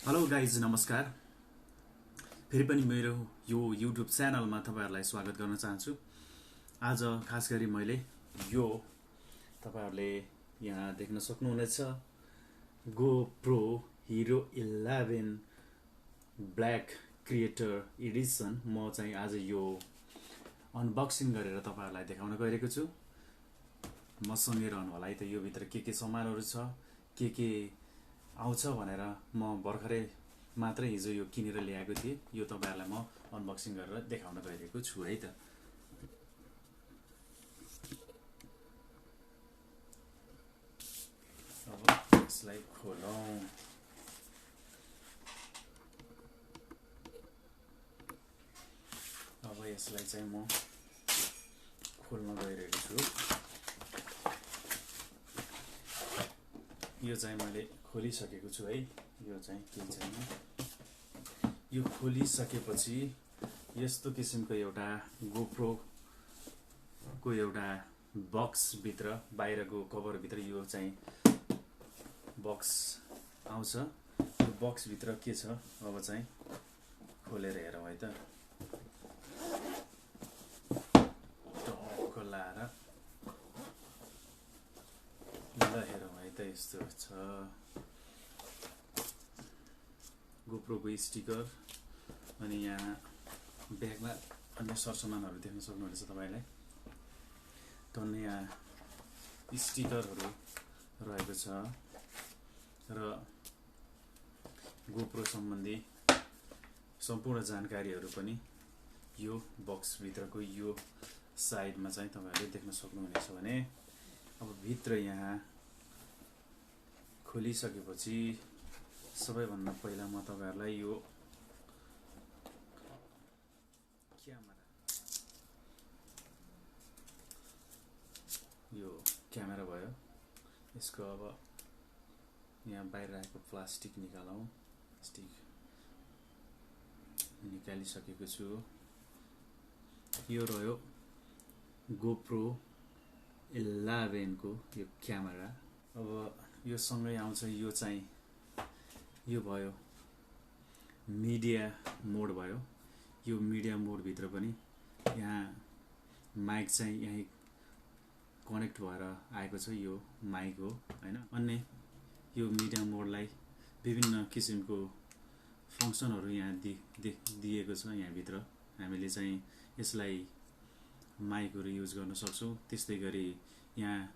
Hello guys नमस्कार। फेरि पनि मेरो यो युट्युब च्यानलमा तपाईहरुलाई स्वागत गर्न चाहन्छु। आज खास गरी मैले यो तपाईहरुले यहाँ देख्न सक्नुहुनेछ GoPro Hero 11 black creator Edison म चाहिँ आज यो अनबक्सिङ गरेर तपाईहरुलाई देखाउन गइरहेको छु। मसँगै रहनु होला है त। यो भित्र के सामानहरु छ, के आउँछ भनेर म भर्खरै मात्रै हिजो यो किनेर ल्याएको थिएँ। यो तपाईहरुलाई म अनबक्सिङ गरेर देखाउन गइरहेको छु है त। अब यसलाई खोलौं। अब यसलाई चाहिँ म खोल्न गइरहेको छु। यो चाहिँ मैले खोलिसकेको छु है। यो चाहिँ के छैन। यो खोलिसकेपछि यस्तो किसिमको एउटा GoPro को एउटा बक्स भित्र, बाहिरको कभर भित्र यो चाहिँ बक्स आउँछ। यो बक्स भित्र के छ अब चाहिँ खोलेर हेरौँ है त। खोलाएर ल हेरौँ है त। यस्तो छ GoPro को स्टिकर। अनि यहाँ ब्यागमा अन्य सरसामानहरु देख्न सक्नुहुनेछ तपाईले। टन्नै यहाँ स्टिकरहरु रहेको छ र GoPro सम्बन्धी सम्पूर्ण जानकारीहरु पनि यो बक्स भित्रको यो साइडमा चाहिँ तपाईहरुले देख्न सक्नुहुनेछ भने अब भित्र यहाँ खोलिसकेपछि सबैभन्दा पहिला म तपाईहरुलाई यो क्यामेरा भयो। यसको अब यहाँ बाहिर राखेको प्लास्टिक निकालौं। प्लास्टिक निकालिसकेको छु। यो रह्यो GoPro 11 को यो क्यामेरा। अब यो सँगै आउँछ यो चाहिँ यो भयो मिडिया मोड भयो। यो मिडिया मोड भित्र पनि यहाँ माइक चाहिँ यही कनेक्ट भएर आएको छ। यो माइक हो हैन। अन्य यो मिडिया मोडलाई विभिन्न किसिमको फंक्सनहरु यहाँ दिएको छ। यहाँ भित्र हामीले चाहिँ यसलाई माइकहरु युज गर्न सक्छौं। त्यस्तै गरी यहाँ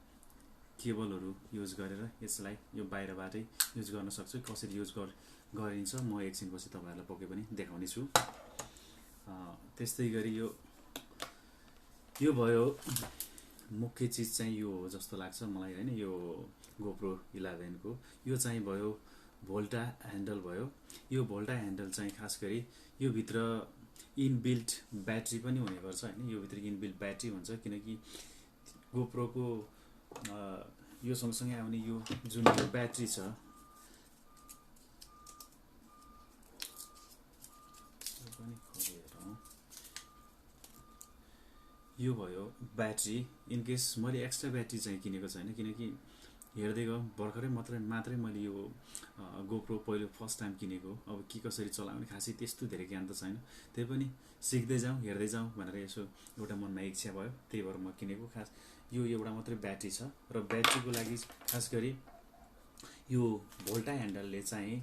केबलहरु युज गरेर यसलाई यो बाहिरबाटै युज गर्न सक्छौं। कसरी युज गरिन्छ म एकछिनपछि तपाईहरुलाई पक्कै पनि देखाउने छु। त्यस्तै गरी यो भयो मुख्य चीज चाहिँ यो हो जस्तो लाग्छ मलाई हैन। यो GoPro 11 को यो चाहिँ भयो भोल्टा ह्यान्डल भयो। यो भोल्टा ह्यान्डल चाहिँ खास गरी यो भित्र इनबिल्ट ब्याट्री पनि हुने गर्छ हैन। यो भित्र इनबिल्ट ब्याट्री हुन्छ किनकि GoPro को यो सँगसँगै आउने यो जुन यो ब्याट्री छ यो भयो ब्याट्री। इन केस मैले एक्स्ट्रा ब्याट्री चाहिँ किनेको छैन किनकि हेर्दै गयो भर्खरै मात्रै मैले यो GoPro पहिलो फर्स्ट टाइम किनेको। अब के कसरी चलाउने खासै त्यस्तो धेरै ज्ञान त छैन। त्यही पनि सिक्दै जाउँ हेर्दै जाउँ भनेर यसो एउटा मनमा इच्छा भयो। त्यही भएर म किनेको। खास यो एउटा मात्रै ब्याट्री छ र ब्याट्रीको लागि खास गरी यो भोल्टा ह्यान्डलले चाहिँ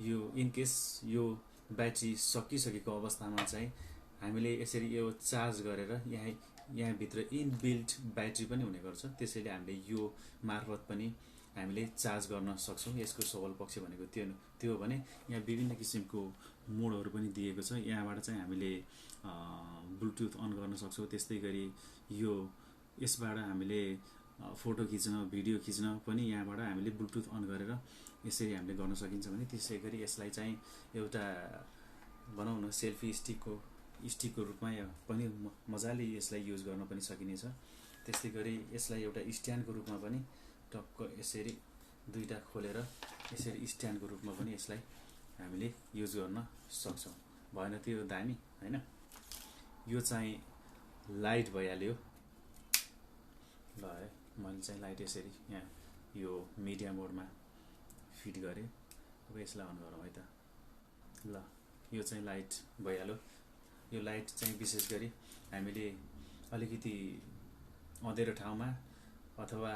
यो इन केस यो ब्याट्री सकिसकेको अवस्थामा चाहिँ हामीले यसरी यो चार्ज गरेर यहाँ भित्र इनबिल्ट ब्याट्री पनि हुने गर्छ। त्यसैले हामीले यो मार्फत पनि हामीले चार्ज गर्न सक्छौं। यसको सबल पक्ष भनेको त्यो हो भने यहाँ विभिन्न किसिमको मोडहरु पनि दिएको छ। यहाँबाट चाहिँ हामीले ब्लुटुथ अन गर्न सक्छौं। त्यस्तै गरी यो यसबाट हामीले फोटो खिच्न भिडियो खिच्न पनि यहाँबाट हामीले ब्लुटुथ अन गरेर यसरी हामीले गर्न सकिन्छ भने त्यसै गरी यसलाई चाहिँ एउटा भनौं न सेल्फी स्टिकको रूपमा पनि मजाले यसलाई युज गर्न पनि सकिनेछ। त्यस्तै गरी यसलाई एउटा स्ट्यान्डको रूपमा पनि टक्क यसरी दुईटा खोलेर यसरी स्ट्यान्डको रूपमा पनि यसलाई हामीले युज गर्न सक्छौं। भएन त्यो दामी हैन। यो चाहिँ लाइट भइहाल्यो। ल है मैले चाहिँ लाइट यसरी यहाँ यो मिडिया मोडमा फिट गरे। अब यसलाई अन गरौँ है त। ल यो चाहिँ लाइट भइहाल्यो। यो लाइट चाहिँ विशेष गरी हामीले अलिकति अँधेरो ठाउँमा अथवा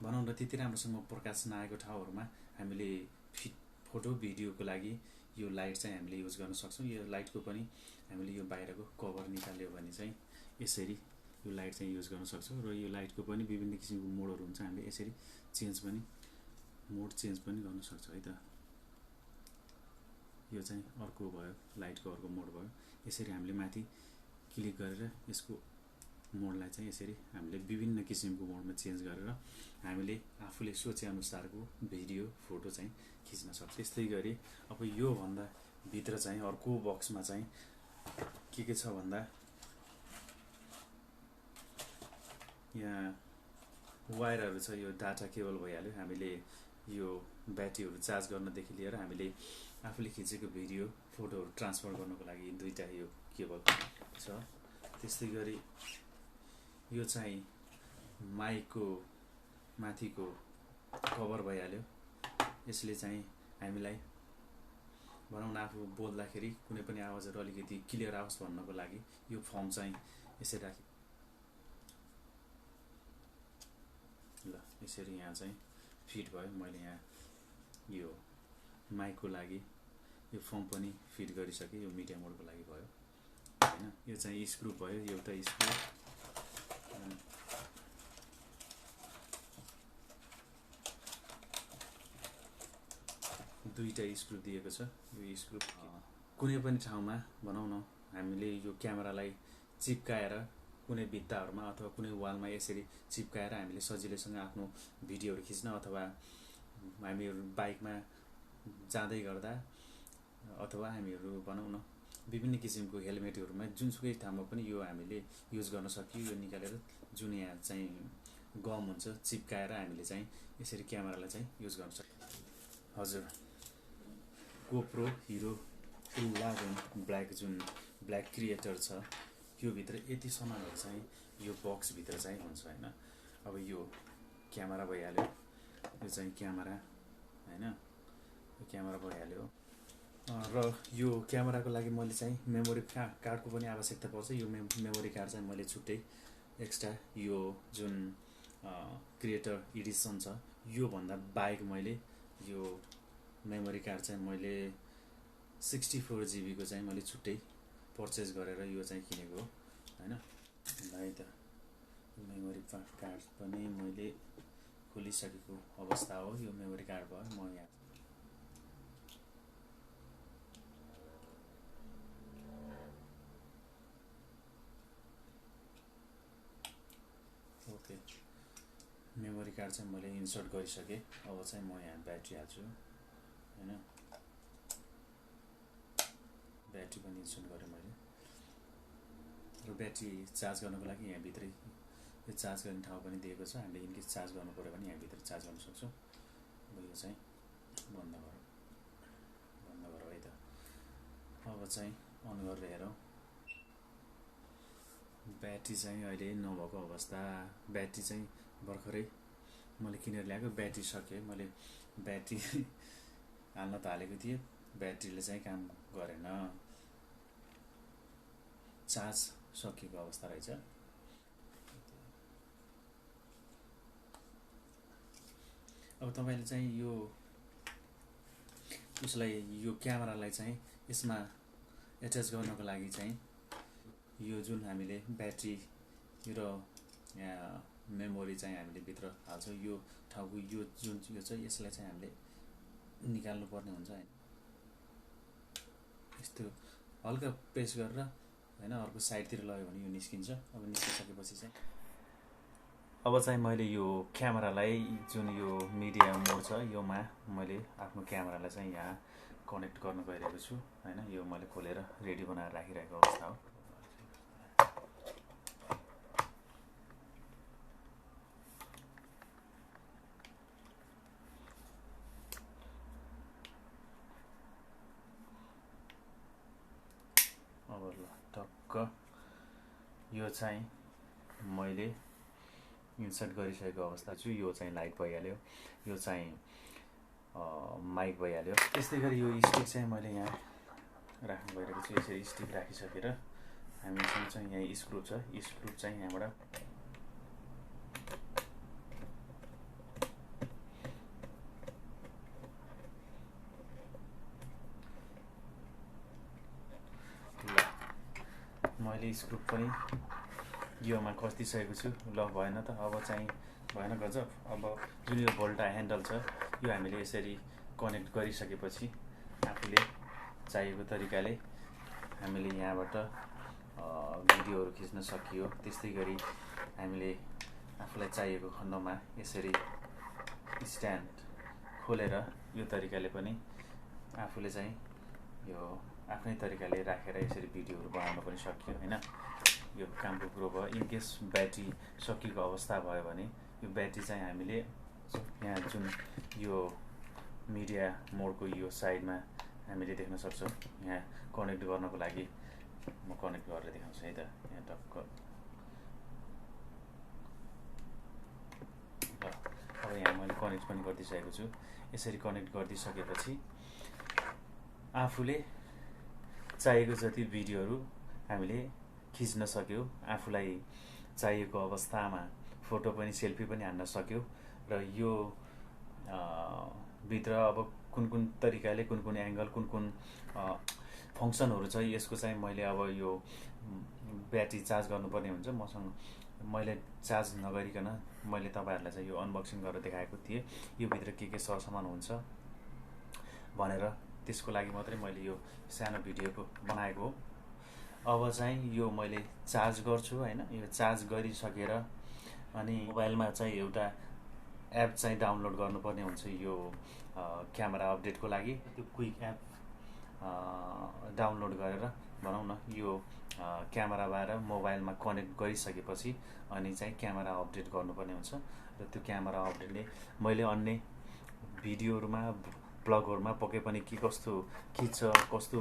भनौँ न त्यति राम्रोसँग प्रकाश नआएको ठाउँहरूमा हामीले फोटो भिडियोको लागि यो लाइट चाहिँ हामीले युज गर्न सक्छौँ। यो लाइटको पनि हामीले यो बाहिरको कभर निकाल्यो भने चाहिँ यसरी यो लाइट चाहिँ युज गर्न सक्छौँ। र यो लाइटको पनि विभिन्न किसिमको मोडहरू हुन्छ, हामीले यसरी मोड चेन्ज पनि गर्न सक्छौँ है त। यो चाहिँ अर्को भयो, लाइटको अर्को मोड भयो। यसरी हामीले माथि क्लिक गरेर यसको मोडलाई चाहिँ यसरी हामीले विभिन्न किसिमको मोडमा चेन्ज गरेर हामीले आफूले सोचे अनुसारको भिडियो फोटो चाहिँ खिच्न सक्छ। यस्तै गरी अब यो भन्दा भित्र चाहिँ अर्को बक्समा चाहिँ के छ भन्दा यहाँ वायरहरू छ। यो डाटा केबल भइहाल्यो। हामीले यो ब्याट्रीहरू चार्ज गर्नदेखि लिएर हामीले आफूले खिचेको भिडियो फोटोहरू ट्रान्सफर गर्नको लागि दुईटा यो केबल छ। त्यस्तै गरी यो चाहिँ माइकको माथिको कभर भइहाल्यो। यसले चाहिँ हामीलाई भनौँ न आफू बोल्दाखेरि कुनै पनि आवाजहरू अलिकति क्लियर आओस् भन्नको लागि यो फर्म चाहिँ यसरी राखी ल यसरी यहाँ चाहिँ फिट भयो। मैले यहाँ यो माइकको लागि यो फर्म पनि फिट गरिसकेँ। यो मिडिया मोडको लागि भयो हैन। यो चाहिँ स्क्रु भयो, एउटा स्क्रु दुईटा स्क्रु दिएको छ। यो स्क्रु कुनै पनि ठाउँमा भनौँ न हामीले यो क्यामेरालाई चिप्काएर कुनै भित्ताहरूमा अथवा कुनै वालमा यसरी चिप्काएर हामीले सजिलैसँग आफ्नो भिडियोहरू खिच्न अथवा हामीहरू बाइकमा जाँदै गर्दा अथवा हामीहरू भनौँ न विभिन्न किसिमको हेलमेटहरूमा जुनसुकै ठाउँमा पनि यो हामीले युज गर्न सकियो। यो निकालेर जुन यहाँ चाहिँ गम हुन्छ चिप्काएर हामीले चाहिँ यसरी क्यामेरालाई चाहिँ युज गर्न सकियो। हजुर, गोप्रो हिरो 11 जुन ब्ल्याक क्रिएटर छ, यो भित्र यति सामानहरू चाहिँ यो बक्स भित्र चाहिँ हुन्छ हैन। अब यो क्यामेरा भइहाल्यो, यो चाहिँ क्यामेरा हैन, यो क्यामेरा भइहाल्यो। र यो क्यामेराको लागि मैले चाहिँ मेमोरी कार्डको पनि आवश्यकता पर्छ। यो मेमोरी कार्ड चाहिँ मैले छुट्टै एक्स्ट्रा यो जुन क्रिएटर एडिसन छ यो भन्दा बाहेक मैले यो मेमोरी कार्ड चाहिँ मैले 64 GB को चाहिँ मैले छुट्टै पर्चेस गरेर यो चाहिँ किनेको हो हैन। है त मेमोरी कार्ड पनि मैले खोलिसकेको अवस्था हो। यो मेमोरी कार्ड भयो। म यहाँ ओके मेमोरी कार्ड चाहिँ मैले इन्सर्ट गरिसकेँ। अब चाहिँ म यहाँ ब्याट्री हाल्छु हैन। ब्याट्री पनि इन्सर्ट गरेँ मैले। र ब्याट्री चार्ज गर्नको लागि यहाँ भित्रै यो चार्ज गर्ने ठाउँ पनि दिएको छ। हामीले इनकेस चार्ज गर्नु पर्यो भने यहाँ भित्र चार्ज गर्न सक्छौँ। अब यो चाहिँ बन्द गरौँ है त। अब चाहिँ अन गरेर हेरौँ। ब्याट्री चाहिँ अहिले नभएको अवस्था। ब्याट्री चाहिँ भर्खरै मैले किनेर ल्याएको, ब्याट्री सक्यो। मैले ब्याट्री हाल्न त हालेको थिएँ, ब्याट्रीले चाहिँ काम गरेन, चार्ज सकिएको अवस्था रहेछ। अब तपाईले चाहिँ यो उसलाई यो क्यामेरालाई चाहिँ यसमा एट्याच गर्नको लागि चाहिँ यो जुन हामीले ब्याट्री र यहाँ मेमोरी चाहिँ हामीले भित्र हाल्छौँ, यो ठाउँको यो जुन यो चाहिँ यसलाई चाहिँ हामीले निकाल्नु पर्ने हुन्छ हैन। यस्तो हल्का प्रेस गरेर हैन अर्को साइडतिर लग्यो भने यो निस्किन्छ। अब निस्किसकेपछि चाहिँ अब चाहिँ मैले यो क्यामेरालाई जुन यो मिडिया मोड छ योमा मैले आफ्नो क्यामेरालाई चाहिँ यहाँ कनेक्ट गर्न गइरहेको छु हैन। यो मैले खोलेर रेडी बनाएर राखिरहेको अवस्था हो। अब ल टक्क यो चाहिँ मैले इन्सर्ट गरिसकेको अवस्था छु। यो चाहिँ लाइट भइहाल्यो, यो चाहिँ माइक भइहाल्यो। त्यस्तै गरी यो स्टिक चाहिँ मैले यहाँ राख्नु भइरहेको छु। यसरी स्टिक राखिसकेर हामीसँग चाहिँ यहाँ स्क्रु छ, स्क्रु चाहिँ यहाँबाट मैले स्क्रु पनि योमा कस्दिसकेको छु। ल भएन त, अब चाहिँ भएन गजब। अब जुन यो भोल्टा ह्यान्डल छ यो हामीले यसरी कनेक्ट गरिसकेपछि आफूले चाहिएको तरिकाले हामीले यहाँबाट भिडियोहरू खिच्न सकियो। त्यस्तै गरी हामीले आफूलाई चाहिएको खण्डमा यसरी स्ट्यान्ड खोलेर यो तरिकाले पनि आफूले चाहिँ यो आफ्नै तरिकाले राखेर यसरी भिडियोहरू बनाउन पनि सकियो हैन। यो कामको कुरो भयो। इनकेस ब्याट्री सकिएको अवस्था भयो भने यो ब्याट्री चाहिँ हामीले यहाँ जुन यो मिडिया मोडको यो साइडमा हामीले देख्न सक्छौँ। यहाँ कनेक्ट गर्नको लागि म कनेक्ट गरेर देखाउँछु है त। यहाँ टक्क अब यहाँ मैले कनेक्ट पनि गरिदिइसकेको छु। यसरी कनेक्ट गरिदिइसकेपछि आफूले चाहिएको जति भिडियोहरू हामीले खिच्न सक्यो। आफूलाई चाहिएको अवस्थामा फोटो पनि सेल्फी पनि हान्न सक्यो। र यो भित्र अब कुन कुन तरिकाले कुन कुन एङ्गल कुन कुन फङ्सनहरू छ यसको चाहिँ मैले अब यो ब्याट्री चार्ज गर्नुपर्ने हुन्छ। मसँग मैले चार्ज नगरिकन मैले तपाईँहरूलाई चाहिँ यो अनबक्सिङ गरेर देखाएको थिएँ। यो भित्र के सरसामान हुन्छ भनेर, त्यसको लागि मात्रै मैले यो सानो भिडियोको बनाएको हो। अब चाहिँ यो मैले चार्ज गर्छु हैन। यो चार्ज गरिसकेर अनि मोबाइलमा चाहिँ एउटा एप चाहिँ डाउनलोड गर्नुपर्ने हुन्छ यो क्यामेरा अपडेटको लागि। त्यो क्विक एप डाउनलोड गरेर भनौँ न यो क्यामेराबाट मोबाइलमा कनेक्ट गरिसकेपछि अनि चाहिँ क्यामेरा अपडेट गर्नुपर्ने हुन्छ। र त्यो क्यामेरा अपडेटले मैले अन्य भिडियोहरूमा ब्लगहरूमा पक्कै पनि के कस्तो खिच्छ, कस्तो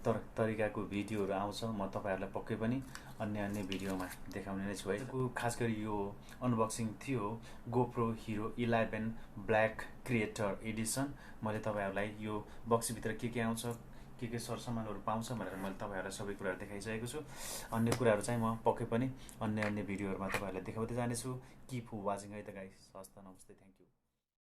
तरिकाको भिडियोहरू आउँछ म तपाईँहरूलाई पक्कै पनि अन्य भिडियोमा देखाउने नै छु है। खास गरी यो अनबक्सिङ थियो GoPro Hero 11 black creator Edison. मैले तपाईँहरूलाई यो बक्सभित्र के आउँछ, के सरसामानहरू पाउँछ भनेर मैले तपाईँहरूलाई सबै कुराहरू देखाइसकेको छु। अन्य कुराहरू चाहिँ म पक्कै पनि अन्य भिडियोहरूमा तपाईँहरूलाई देखाउँदै जानेछु। किप वाचिङ है त गाइस। हस् त, नमस्ते, थ्याङ्क यू।